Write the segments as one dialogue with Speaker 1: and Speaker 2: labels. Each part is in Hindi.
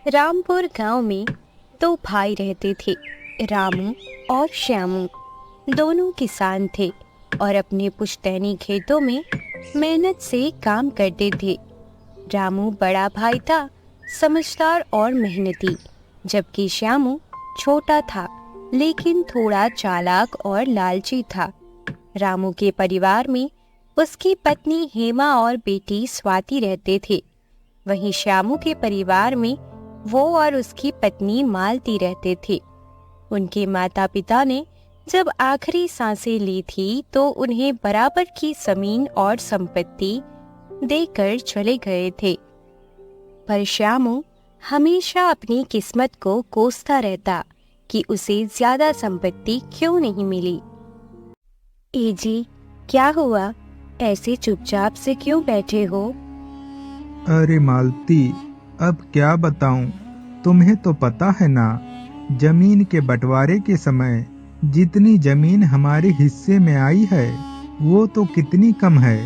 Speaker 1: रामपुर गांव में दो भाई रहते थे। रामू और श्यामू दोनों किसान थे और अपने पुश्तैनी खेतों में मेहनत से काम करते थे। रामू बड़ा भाई था, समझदार और मेहनती, जबकि श्यामू छोटा था लेकिन थोड़ा चालाक और लालची था। रामू के परिवार में उसकी पत्नी हेमा और बेटी स्वाति रहते थे। वहीं श्यामू के परिवार में वो और उसकी पत्नी मालती रहते थे। उनके माता पिता ने जब आखिरी सांसें ली थी तो उन्हें बराबर की जमीन और संपत्ति देकर चले गए थे। पर श्यामू हमेशा अपनी किस्मत को कोसता रहता कि उसे ज्यादा संपत्ति क्यों नहीं मिली। ए जी, क्या हुआ? ऐसे चुपचाप से क्यों बैठे हो?
Speaker 2: अरे मालती, अब क्या बताऊं? तुम्हें तो पता है ना, जमीन के बंटवारे के समय जितनी जमीन हमारे हिस्से में आई है वो तो कितनी कम है।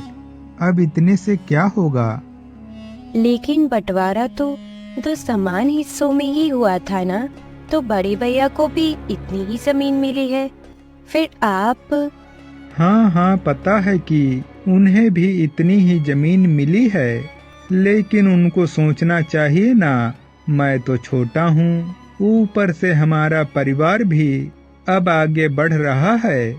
Speaker 2: अब इतने से क्या होगा?
Speaker 1: लेकिन बंटवारा तो दो समान हिस्सों में ही हुआ था ना, तो बड़े भैया को भी इतनी ही जमीन मिली है। फिर आप?
Speaker 2: हाँ, पता है कि उन्हें भी इतनी ही जमीन मिली है, लेकिन उनको सोचना चाहिए ना, मैं तो छोटा हूँ, ऊपर से हमारा परिवार भी अब आगे बढ़ रहा है,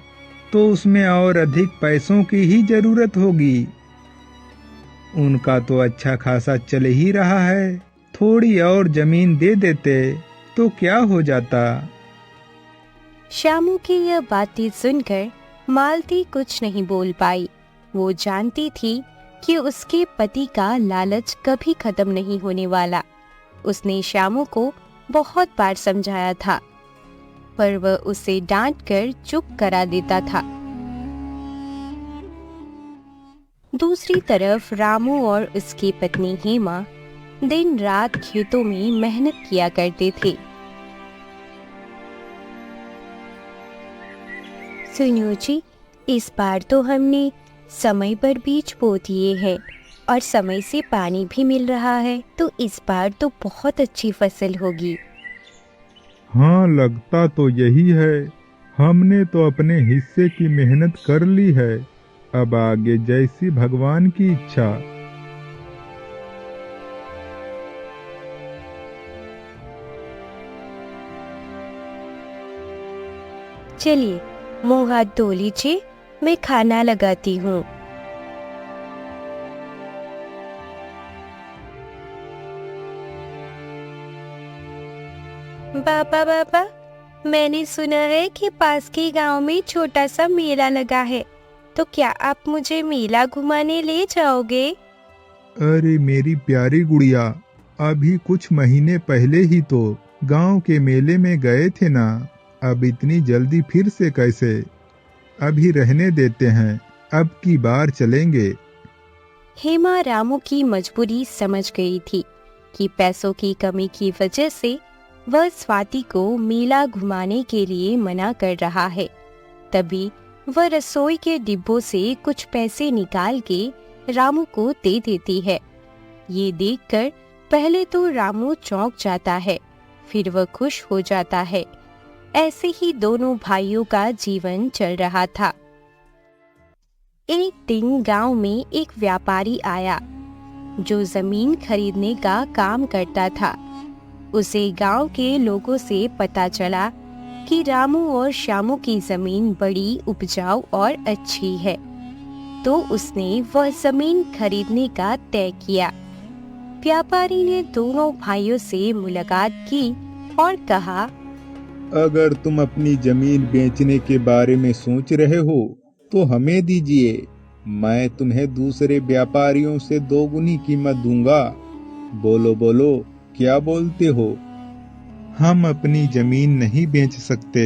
Speaker 2: तो उसमें और अधिक पैसों की ही जरूरत होगी। उनका तो अच्छा खासा चल ही रहा है, थोड़ी और जमीन दे देते तो क्या हो जाता।
Speaker 1: श्यामू की यह बातें सुनकर मालती कुछ नहीं बोल पाई। वो जानती थी कि उसके पति का लालच कभी खत्म नहीं होने वाला। उसने श्यामू को बहुत बार समझाया था, पर वह उसे डांटकर चुप करा देता था। दूसरी तरफ रामू और उसकी पत्नी हेमा दिन रात खेतों में मेहनत किया करते थे। सुनियो जी, इस बार तो हमने समय पर बीज बो दिए हैं और समय से पानी भी मिल रहा है, तो इस बार तो बहुत अच्छी फसल होगी।
Speaker 2: हाँ, लगता तो यही है। हमने तो अपने हिस्से की मेहनत कर ली है, अब आगे जैसी भगवान की इच्छा।
Speaker 1: चलिए, मुंह हाथ धो लीजिए, मैं खाना लगाती हूँ। बाबा, मैंने सुना है कि पास के गांव में छोटा सा मेला लगा है, तो क्या आप मुझे मेला घुमाने ले जाओगे?
Speaker 2: अरे मेरी प्यारी गुड़िया, अभी कुछ महीने पहले ही तो गांव के मेले में गए थे ना, अब इतनी जल्दी फिर से कैसे? अभी रहने देते हैं, अब की बार चलेंगे।
Speaker 1: हेमा रामू की मजबूरी समझ गई थी कि पैसों की कमी की वजह से वह स्वाति को मेला घुमाने के लिए मना कर रहा है। तभी वह रसोई के डिब्बों से कुछ पैसे निकाल के रामू को दे देती है। ये देखकर पहले तो रामू चौंक जाता है, फिर वह खुश हो जाता है। ऐसे ही दोनों भाइयों का जीवन चल रहा था। एक दिन गांव में एक व्यापारी आया जो जमीन खरीदने का काम करता था। उसे गांव के लोगों से पता चला कि रामू और श्यामू की जमीन बड़ी उपजाऊ और अच्छी है, तो उसने वह जमीन खरीदने का तय किया। व्यापारी ने दोनों भाइयों से मुलाकात की और कहा,
Speaker 2: अगर तुम अपनी जमीन बेचने के बारे में सोच रहे हो तो हमें दीजिए, मैं तुम्हें दूसरे व्यापारियों से दोगुनी कीमत दूंगा। बोलो, क्या बोलते हो? हम अपनी जमीन नहीं बेच सकते,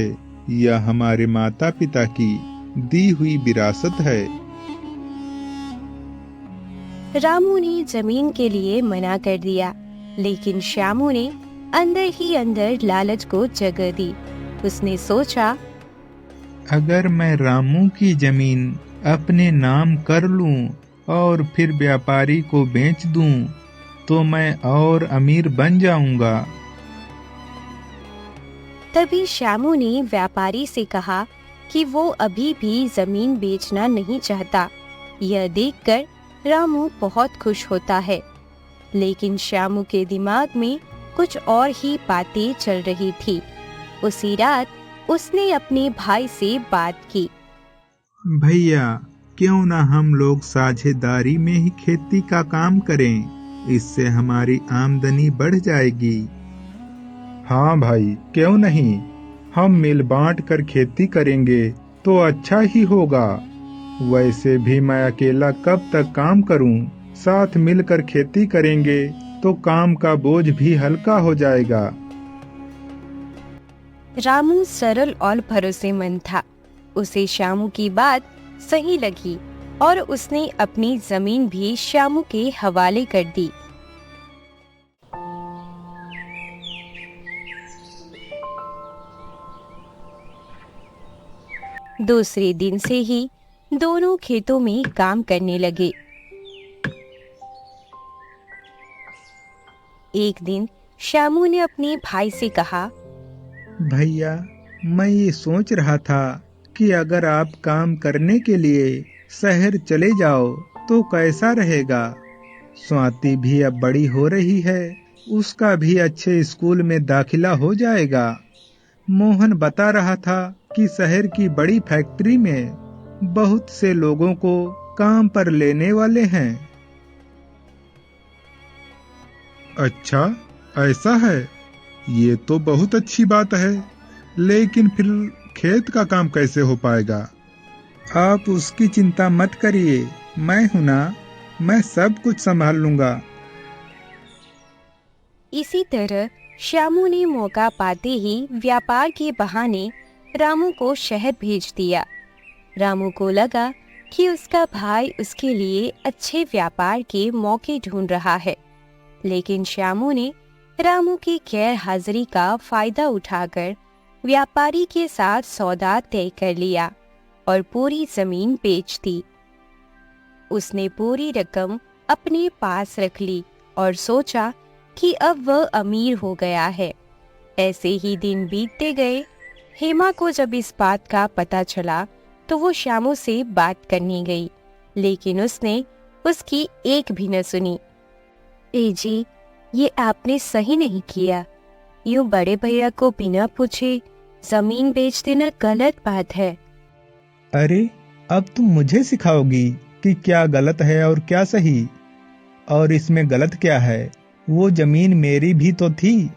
Speaker 2: यह हमारे माता पिता की दी हुई विरासत है।
Speaker 1: रामू ने जमीन के लिए मना कर दिया, लेकिन श्यामू ने अंदर ही अंदर लालच को जगह दी। उसने सोचा,
Speaker 2: अगर मैं रामू की जमीन अपने नाम कर लूं और फिर व्यापारी को बेच दूं, तो मैं और अमीर बन जाऊंगा।
Speaker 1: तभी श्यामू ने व्यापारी से कहा कि वो अभी भी जमीन बेचना नहीं चाहता। यह देखकर रामू बहुत खुश होता है, लेकिन श्यामू के दिमाग में कुछ और ही बातें चल रही थी। उसी रात उसने अपने भाई से बात की।
Speaker 2: भैया, क्यों ना हम लोग साझेदारी में ही खेती का काम करें, इससे हमारी आमदनी बढ़ जाएगी। हाँ भाई, क्यों नहीं, हम मिल बांट कर खेती करेंगे तो अच्छा ही होगा। वैसे भी मैं अकेला कब तक काम करूं, साथ मिलकर खेती करेंगे तो काम का बोझ भी हल्का हो जाएगा।
Speaker 1: रामू सरल और भरोसेमंद था। उसे श्यामू की बात सही लगी और उसने अपनी जमीन भी श्यामू के हवाले कर दी। दूसरे दिन से ही दोनों खेतों में काम करने लगे। एक दिन श्यामू ने अपने भाई से कहा,
Speaker 2: भैया, मैं ये सोच रहा था कि अगर आप काम करने के लिए शहर चले जाओ तो कैसा रहेगा। स्वाति भी अब बड़ी हो रही है, उसका भी अच्छे स्कूल में दाखिला हो जाएगा। मोहन बता रहा था कि शहर की बड़ी फैक्ट्री में बहुत से लोगों को काम पर लेने वाले हैं। अच्छा, ऐसा है? ये तो बहुत अच्छी बात है, लेकिन फिर खेत का काम कैसे हो पाएगा? आप उसकी चिंता मत करिए, मैं हूं ना, मैं सब कुछ संभाल लूंगा।
Speaker 1: इसी तरह श्यामू ने मौका पाते ही व्यापार के बहाने रामू को शहर भेज दिया। रामू को लगा कि उसका भाई उसके लिए अच्छे व्यापार के मौके ढूंढ रहा है, लेकिन श्यामू ने रामू की गैर हाजिरी का फायदा उठाकर व्यापारी के साथ सौदा तय कर लिया और पूरी जमीन बेच दी। उसने पूरी रकम अपने पास रख ली और सोचा कि अब वह अमीर हो गया है। ऐसे ही दिन बीतते गए। हेमा को जब इस बात का पता चला तो वो श्यामू से बात करने गई, लेकिन उसने उसकी एक भी न सुनी। ए जी, ये आपने सही नहीं किया। यूं बड़े भैया को बिना पूछे जमीन बेच देना गलत बात है।
Speaker 2: अरे, अब तुम मुझे सिखाओगी कि क्या गलत है और क्या सही? और इसमें गलत क्या है? वो जमीन मेरी भी तो थी,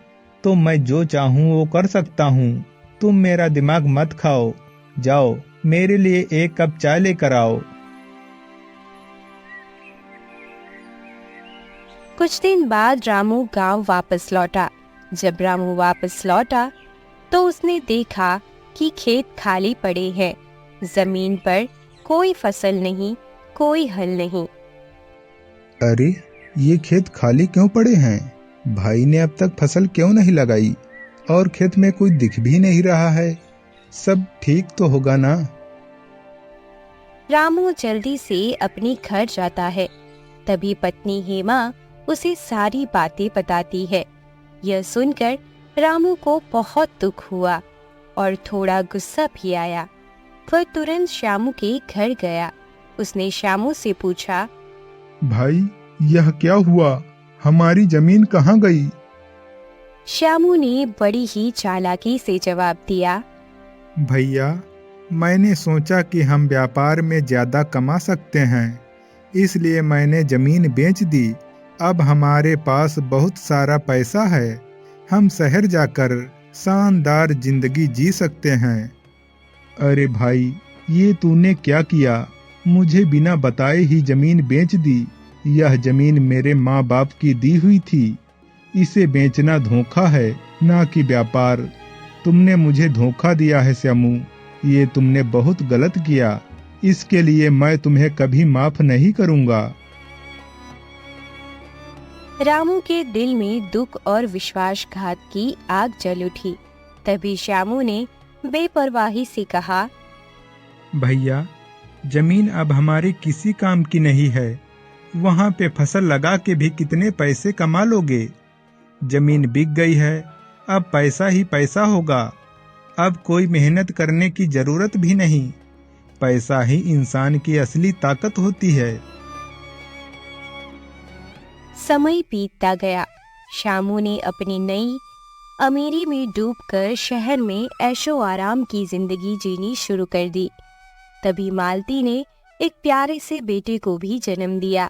Speaker 2: तो मैं जो चाहूँ वो कर सकता हूँ। तुम मेरा दिमाग मत खाओ। जाओ, मेरे लिए एक कप चाय लेकर आओ।
Speaker 1: कुछ दिन बाद रामू गांव वापस लौटा। जब रामू वापस लौटा तो उसने देखा कि खेत खाली पड़े हैं। जमीन पर कोई फसल नहीं, कोई हल नहीं।
Speaker 2: अरे, ये खेत खाली क्यों पड़े हैं? भाई ने अब तक फसल क्यों नहीं लगाई? और खेत में कोई दिख भी नहीं रहा है। सब ठीक तो होगा ना?
Speaker 1: रामू जल्दी से अपने घर जाता है। तभी पत्नी हेमा उसे सारी बातें बताती है। यह सुनकर रामू को बहुत दुख हुआ और थोड़ा गुस्सा भी आया। वह तुरंत श्यामू के घर गया। उसने श्यामू से पूछा,
Speaker 2: भाई, यह क्या हुआ? हमारी जमीन कहाँ गई?
Speaker 1: श्यामू ने बड़ी ही चालाकी से जवाब दिया,
Speaker 2: भैया, मैंने सोचा कि हम व्यापार में ज्यादा कमा सकते हैं, इसलिए मैंने जमीन बेच दी। अब हमारे पास बहुत सारा पैसा है, हम शहर जाकर शानदार जिंदगी जी सकते हैं। अरे भाई, ये तूने क्या किया? मुझे बिना बताए ही जमीन बेच दी। यह जमीन मेरे माँ बाप की दी हुई थी। इसे बेचना धोखा है, ना कि व्यापार। तुमने मुझे धोखा दिया है श्यामू, ये तुमने बहुत गलत किया। इसके लिए मैं तुम्हें कभी माफ नहीं करूंगा।
Speaker 1: रामू के दिल में दुख और विश्वासघात की आग जल उठी। तभी श्यामू ने बेपरवाही से कहा,
Speaker 2: भैया, जमीन अब हमारे किसी काम की नहीं है। वहां पे फसल लगा के भी कितने पैसे कमा लोगे? जमीन बिक गई है, अब पैसा ही पैसा होगा। अब कोई मेहनत करने की जरूरत भी नहीं। पैसा ही इंसान की असली ताकत होती है।
Speaker 1: समय बीतता गया। श्यामू ने अपनी नई अमीरी में डूबकर शहर में ऐशो आराम की जिंदगी जीनी शुरू कर दी। तभी मालती ने एक प्यारे से बेटे को भी जन्म दिया।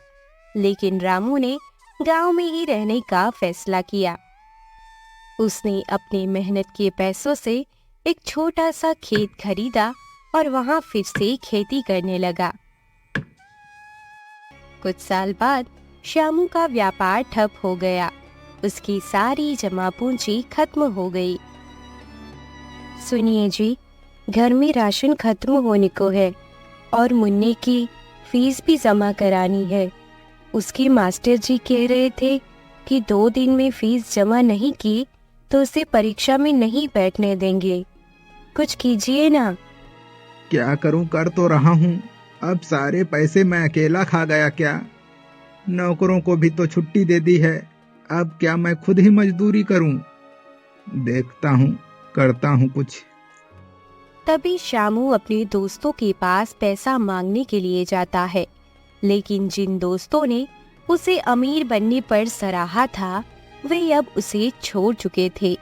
Speaker 1: लेकिन रामू ने गांव में ही रहने का फैसला किया। उसने अपनी मेहनत के पैसों से एक छोटा सा खेत खरीदा और वहां फिर से खेती करने लगा। कुछ साल बाद श्यामू का व्यापार ठप हो गया। उसकी सारी जमा पूंजी खत्म हो गई। सुनिए जी, घर में राशन खत्म होने को है और मुन्ने की फीस भी जमा करानी है। उसके मास्टर जी कह रहे थे कि 2 दिन में फीस जमा नहीं की तो उसे परीक्षा में नहीं बैठने देंगे। कुछ कीजिए ना।
Speaker 2: क्या करूं, कर तो रहा हूं। अब सारे पैसे मैं अकेला खा गया क्या? नौकरों को भी तो छुट्टी दे दी है। अब क्या मैं खुद ही मजदूरी करूं? देखता हूं, करता हूं कुछ।
Speaker 1: तभी श्यामू अपने दोस्तों के पास पैसा मांगने के लिए जाता है। लेकिन जिन दोस्तों ने उसे अमीर बनने पर सराहा था, वे अब उसे छोड़ चुके थे।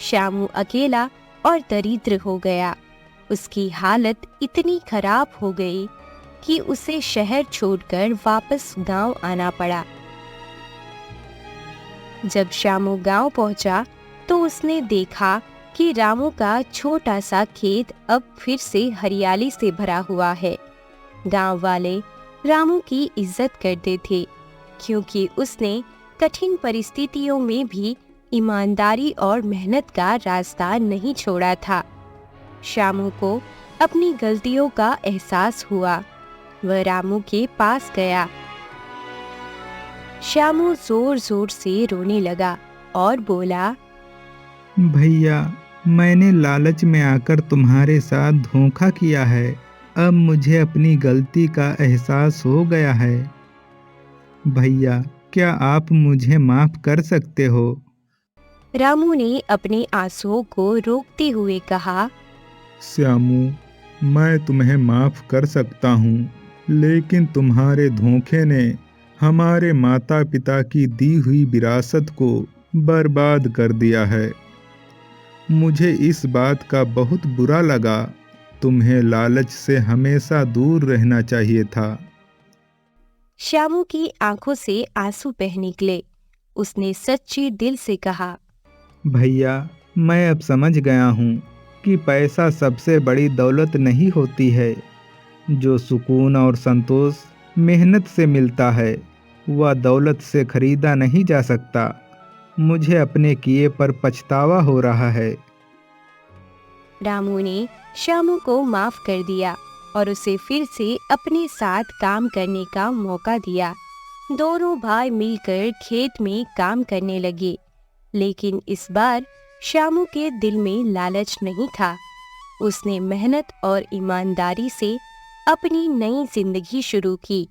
Speaker 1: श्यामू अकेला और दरिद्र हो गया। उसकी हालत इतनी खराब हो गई कि उसे शहर छोड़कर वापस गांव आना पड़ा। जब श्यामू गांव पहुंचा तो उसने देखा कि रामू का छोटा सा खेत अब फिर से हरियाली से भरा हुआ है। गांव वाले रामू की इज्जत करते थे क्योंकि उसने कठिन परिस्थितियों में भी ईमानदारी और मेहनत का रास्ता नहीं छोड़ा था। श्यामू को अपनी गलतियों का एहसास हुआ। वह रामू के पास गया। श्यामू जोर जोर से रोने लगा और बोला,
Speaker 2: भैया, मैंने लालच में आकर तुम्हारे साथ धोखा किया है। अब मुझे अपनी गलती का एहसास हो गया है। भैया, क्या आप मुझे माफ कर सकते हो?
Speaker 1: रामू ने अपने आंसुओं को रोकते हुए कहा,
Speaker 2: श्यामू, मैं तुम्हें माफ कर सकता हूँ, लेकिन तुम्हारे धोखे ने हमारे माता पिता की दी हुई विरासत को बर्बाद कर दिया है। मुझे इस बात का बहुत बुरा लगा। तुम्हें लालच से हमेशा दूर रहना चाहिए था।
Speaker 1: श्यामू की आंखों से आंसू बह निकले। उसने सच्चे दिल से कहा,
Speaker 2: भैया, मैं अब समझ गया हूँ कि पैसा सबसे बड़ी दौलत नहीं होती है। जो सुकून और संतोष मेहनत से मिलता है, वह दौलत से खरीदा नहीं जा सकता। मुझे अपने किए पर पछतावा हो रहा है।
Speaker 1: रामू ने श्यामू को माफ कर दिया और उसे फिर से अपने साथ काम करने का मौका दिया। दोनों भाई मिलकर खेत में काम करने लगे। लेकिन इस बार श्यामू के दिल में लालच नहीं था। उसने मेहनत और ईमानदारी से अपनी नई जिंदगी शुरू की।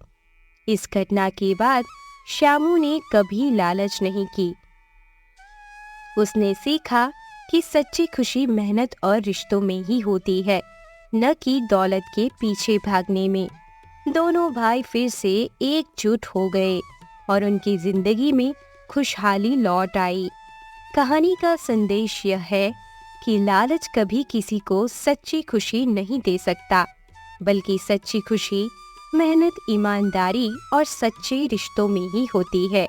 Speaker 1: इस घटना के बाद श्यामू ने कभी लालच नहीं की। उसने सीखा कि सच्ची खुशी मेहनत और रिश्तों में ही होती है, न कि दौलत के पीछे भागने में। दोनों भाई फिर से एकजुट हो गए और उनकी जिंदगी में खुशहाली लौट आई। कहानी का संदेश यह है कि लालच कभी किसी को सच्ची खुशी नहीं दे सकता, बल्कि सच्ची खुशी मेहनत, ईमानदारी और सच्चे रिश्तों में ही होती है।